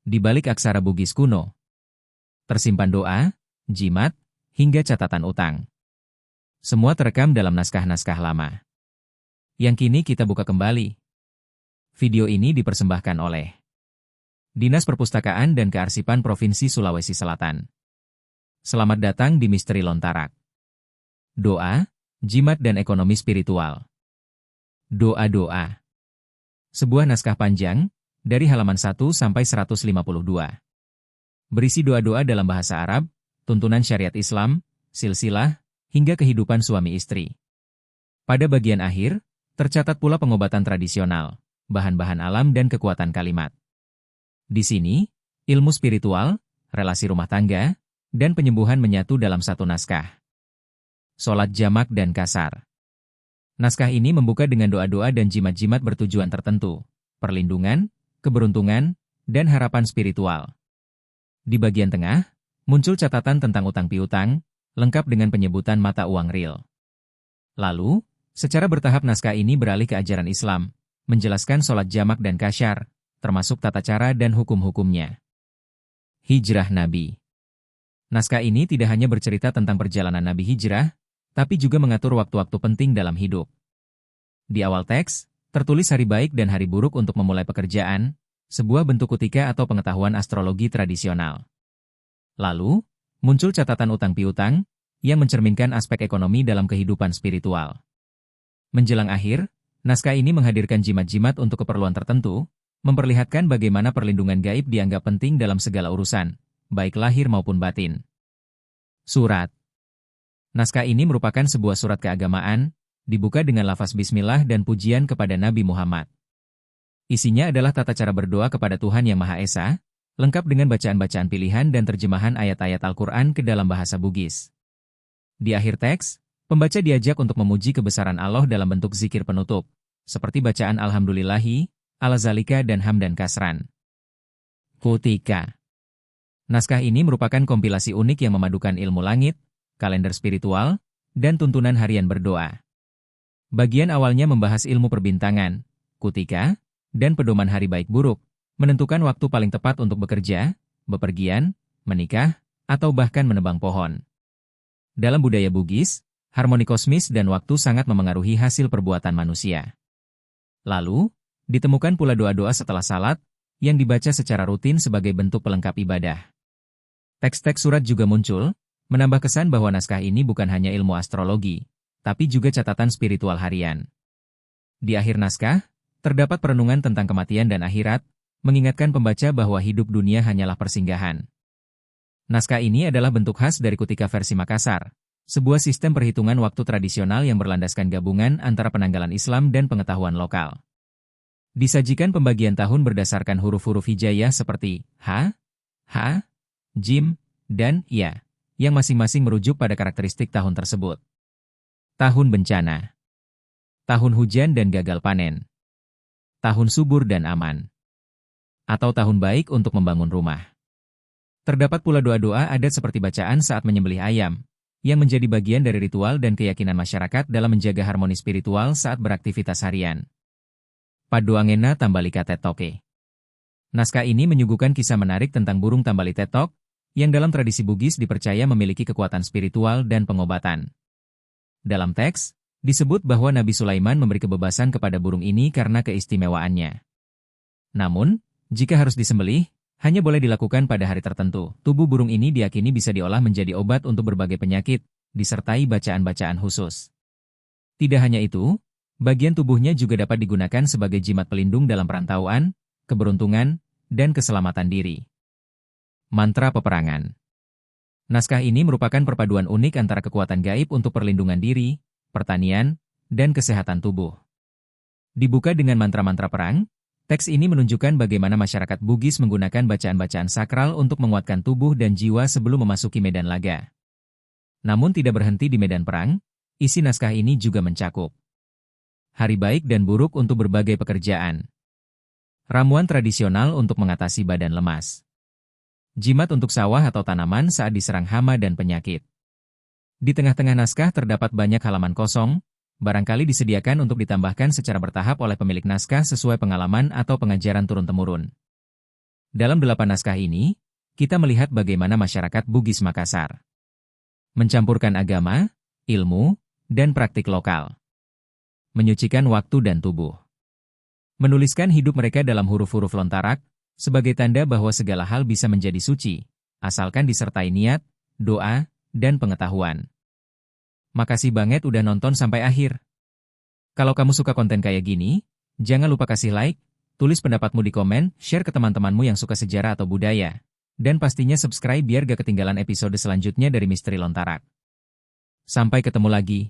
Di balik aksara Bugis kuno, tersimpan doa, jimat, hingga catatan utang. Semua terekam dalam naskah-naskah lama, yang kini kita buka kembali. Video ini dipersembahkan oleh Dinas Perpustakaan dan Kearsipan Provinsi Sulawesi Selatan. Selamat datang di Misteri Lontarak. Doa, jimat dan ekonomi spiritual. Doa-doa. Sebuah naskah panjang, dari halaman 1 sampai 152. Berisi doa-doa dalam bahasa Arab, tuntunan syariat Islam, silsilah, hingga kehidupan suami istri. Pada bagian akhir, tercatat pula pengobatan tradisional, bahan-bahan alam dan kekuatan kalimat. Di sini, ilmu spiritual, relasi rumah tangga, dan penyembuhan menyatu dalam satu naskah. Sholat jamak dan kasar. Naskah ini membuka dengan doa-doa dan jimat-jimat bertujuan tertentu, perlindungan, keberuntungan, dan harapan spiritual. Di bagian tengah, muncul catatan tentang utang piutang, lengkap dengan penyebutan mata uang real. Lalu, secara bertahap naskah ini beralih ke ajaran Islam, menjelaskan sholat jamak dan kasyar, termasuk tata cara dan hukum-hukumnya. Hijrah Nabi. Naskah ini tidak hanya bercerita tentang perjalanan Nabi hijrah, tapi juga mengatur waktu-waktu penting dalam hidup. Di awal teks, tertulis hari baik dan hari buruk untuk memulai pekerjaan, sebuah bentuk kutika atau pengetahuan astrologi tradisional. Lalu, muncul catatan utang piutang, yang mencerminkan aspek ekonomi dalam kehidupan spiritual. Menjelang akhir, naskah ini menghadirkan jimat-jimat untuk keperluan tertentu, memperlihatkan bagaimana perlindungan gaib dianggap penting dalam segala urusan, baik lahir maupun batin. Surat. Naskah ini merupakan sebuah surat keagamaan, dibuka dengan lafaz bismillah dan pujian kepada Nabi Muhammad. Isinya adalah tata cara berdoa kepada Tuhan Yang Maha Esa, lengkap dengan bacaan-bacaan pilihan dan terjemahan ayat-ayat Al-Quran ke dalam bahasa Bugis. Di akhir teks, pembaca diajak untuk memuji kebesaran Allah dalam bentuk zikir penutup, seperti bacaan Alhamdulillahi, Ala-Zalika dan Hamdan Kasran. Kutika. Naskah ini merupakan kompilasi unik yang memadukan ilmu langit, kalender spiritual, dan tuntunan harian berdoa. Bagian awalnya membahas ilmu perbintangan, kutika, dan pedoman hari baik buruk, menentukan waktu paling tepat untuk bekerja, bepergian, menikah, atau bahkan menebang pohon. Dalam budaya Bugis, harmoni kosmis dan waktu sangat memengaruhi hasil perbuatan manusia. Lalu, ditemukan pula doa-doa setelah salat, yang dibaca secara rutin sebagai bentuk pelengkap ibadah. Teks-teks surat juga muncul, menambah kesan bahwa naskah ini bukan hanya ilmu astrologi, tapi juga catatan spiritual harian. Di akhir naskah, terdapat perenungan tentang kematian dan akhirat, mengingatkan pembaca bahwa hidup dunia hanyalah persinggahan. Naskah ini adalah bentuk khas dari Kutika versi Makassar, sebuah sistem perhitungan waktu tradisional yang berlandaskan gabungan antara penanggalan Islam dan pengetahuan lokal. Disajikan pembagian tahun berdasarkan huruf-huruf hijaiyah seperti H, Jim, dan Ya, yang masing-masing merujuk pada karakteristik tahun tersebut. Tahun bencana, tahun hujan dan gagal panen, tahun subur dan aman, atau tahun baik untuk membangun rumah. Terdapat pula doa-doa adat seperti bacaan saat menyembelih ayam, yang menjadi bagian dari ritual dan keyakinan masyarakat dalam menjaga harmoni spiritual saat beraktivitas harian. Padoangena Tambalika Tetoke. Naskah ini menyuguhkan kisah menarik tentang burung tambali tetok, yang dalam tradisi Bugis dipercaya memiliki kekuatan spiritual dan pengobatan. Dalam teks, disebut bahwa Nabi Sulaiman memberi kebebasan kepada burung ini karena keistimewaannya. Namun, jika harus disembelih, hanya boleh dilakukan pada hari tertentu. Tubuh burung ini diyakini bisa diolah menjadi obat untuk berbagai penyakit, disertai bacaan-bacaan khusus. Tidak hanya itu, bagian tubuhnya juga dapat digunakan sebagai jimat pelindung dalam perantauan, keberuntungan, dan keselamatan diri. Mantra peperangan. Naskah ini merupakan perpaduan unik antara kekuatan gaib untuk perlindungan diri, pertanian, dan kesehatan tubuh. Dibuka dengan mantra-mantra perang, teks ini menunjukkan bagaimana masyarakat Bugis menggunakan bacaan-bacaan sakral untuk menguatkan tubuh dan jiwa sebelum memasuki medan laga. Namun tidak berhenti di medan perang, isi naskah ini juga mencakup hari baik dan buruk untuk berbagai pekerjaan, ramuan tradisional untuk mengatasi badan lemas, jimat untuk sawah atau tanaman saat diserang hama dan penyakit. Di tengah-tengah naskah terdapat banyak halaman kosong, barangkali disediakan untuk ditambahkan secara bertahap oleh pemilik naskah sesuai pengalaman atau pengajaran turun-temurun. Dalam 8 naskah ini, kita melihat bagaimana masyarakat Bugis Makassar mencampurkan agama, ilmu, dan praktik lokal. Menyucikan waktu dan tubuh. Menuliskan hidup mereka dalam huruf-huruf lontarak, sebagai tanda bahwa segala hal bisa menjadi suci, asalkan disertai niat, doa, dan pengetahuan. Makasih banget udah nonton sampai akhir. Kalau kamu suka konten kayak gini, jangan lupa kasih like, tulis pendapatmu di komen, share ke teman-temanmu yang suka sejarah atau budaya. Dan pastinya subscribe biar gak ketinggalan episode selanjutnya dari Misteri Lontarak. Sampai ketemu lagi.